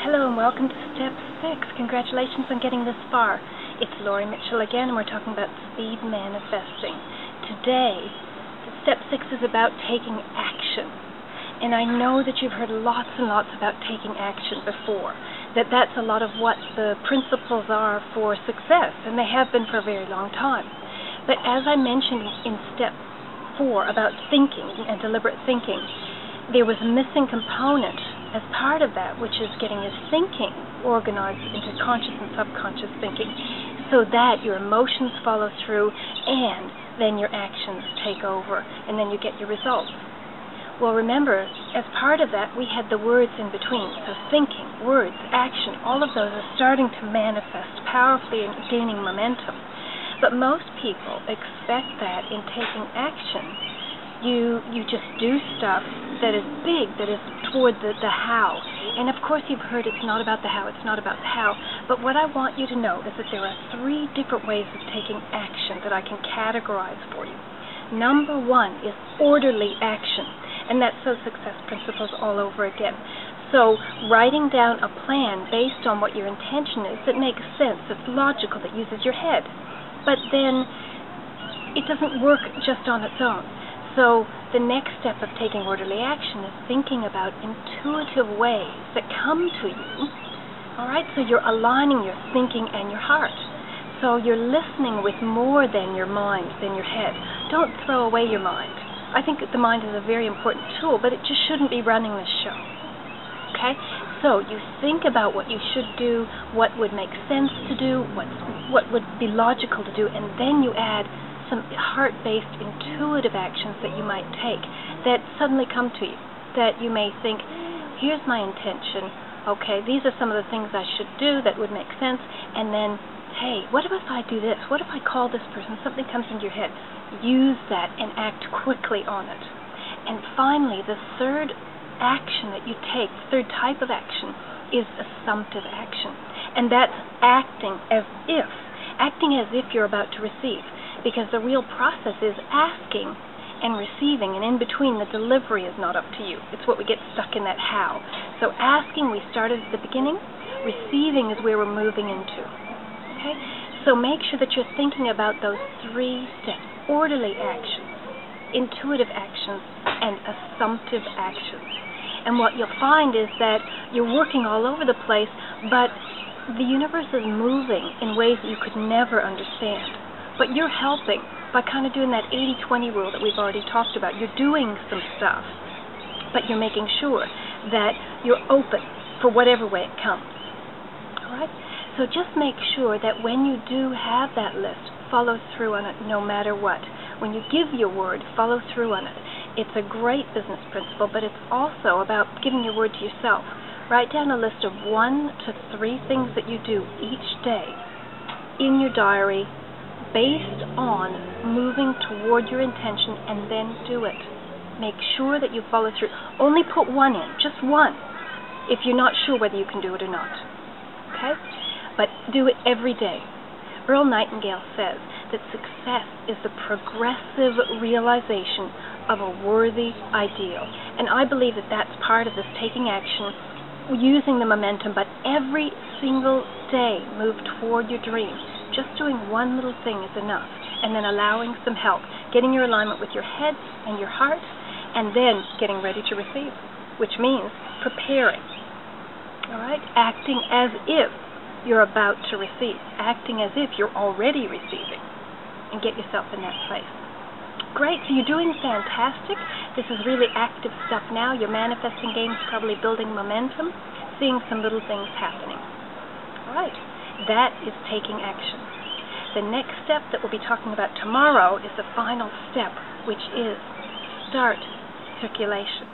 Hello and welcome to Step 6. Congratulations on getting this far. It's Lori Mitchell again and we're talking about speed manifesting. Today, Step 6 is about taking action. And I know that you've heard lots and lots about taking action before. That's a lot of what the principles are for success, and they have been for a very long time. But as I mentioned in Step 4 about thinking and deliberate thinking, there was a missing component as part of that, which is getting your thinking organized into conscious and subconscious thinking so that your emotions follow through and then your actions take over and then you get your results. Well, remember, as part of that, we had the words in between. So thinking, words, action, all of those are starting to manifest powerfully and gaining momentum. But most people expect that in taking action, you just do stuff that is big, that is toward the how. And of course you've heard it's not about the how, it's not about the how. But what I want you to know is that there are 3 different ways of taking action that I can categorize for you. Number 1 is orderly action. And that's those success principles all over again. So writing down a plan based on what your intention is that makes sense, that's logical, that uses your head. But then it doesn't work just on its own. So the next step of taking orderly action is thinking about intuitive ways that come to you. Alright, so you're aligning your thinking and your heart. So you're listening with more than your mind, than your head. Don't throw away your mind. I think that the mind is a very important tool, but it just shouldn't be running the show. Okay? So you think about what you should do, what would make sense to do, what would be logical to do, and then you add some heart-based intuitive actions that you might take that suddenly come to you, that you may think, here's my intention, okay, these are some of the things I should do that would make sense, and then, hey, what if I do this? What if I call this person? Something comes into your head. Use that and act quickly on it. And finally, the third action that you take, the third type of action, is assumptive action. And that's acting as if you're about to receive. Because the real process is asking and receiving, and in between the delivery is not up to you. It's what we get stuck in that how. So asking, we started at the beginning. Receiving is where we're moving into. Okay? So make sure that you're thinking about those 3 steps. Orderly actions, intuitive actions, and assumptive actions. And what you'll find is that you're working all over the place, but the universe is moving in ways that you could never understand. But you're helping by kind of doing that 80-20 rule that we've already talked about. You're doing some stuff, but you're making sure that you're open for whatever way it comes. All right? So just make sure that when you do have that list, follow through on it no matter what. When you give your word, follow through on it. It's a great business principle, but it's also about giving your word to yourself. Write down a list of 1 to 3 things that you do each day in your diary based on moving toward your intention, and then do it. Make sure that you follow through. Only put 1 in, just 1, if you're not sure whether you can do it or not. Okay? But do it every day. Earl Nightingale says that success is the progressive realization of a worthy ideal. And I believe that that's part of this taking action, using the momentum, but every single day move toward your dream. Just doing 1 little thing is enough, and then allowing some help, getting your alignment with your head and your heart, and then getting ready to receive, which means preparing. All right? Acting as if you're about to receive, acting as if you're already receiving, and get yourself in that place. Great, so you're doing fantastic. This is really active stuff now. Your manifesting game is probably building momentum, seeing some little things happening. All right, that is taking action. The next step that we'll be talking about tomorrow is the final step, which is start circulation.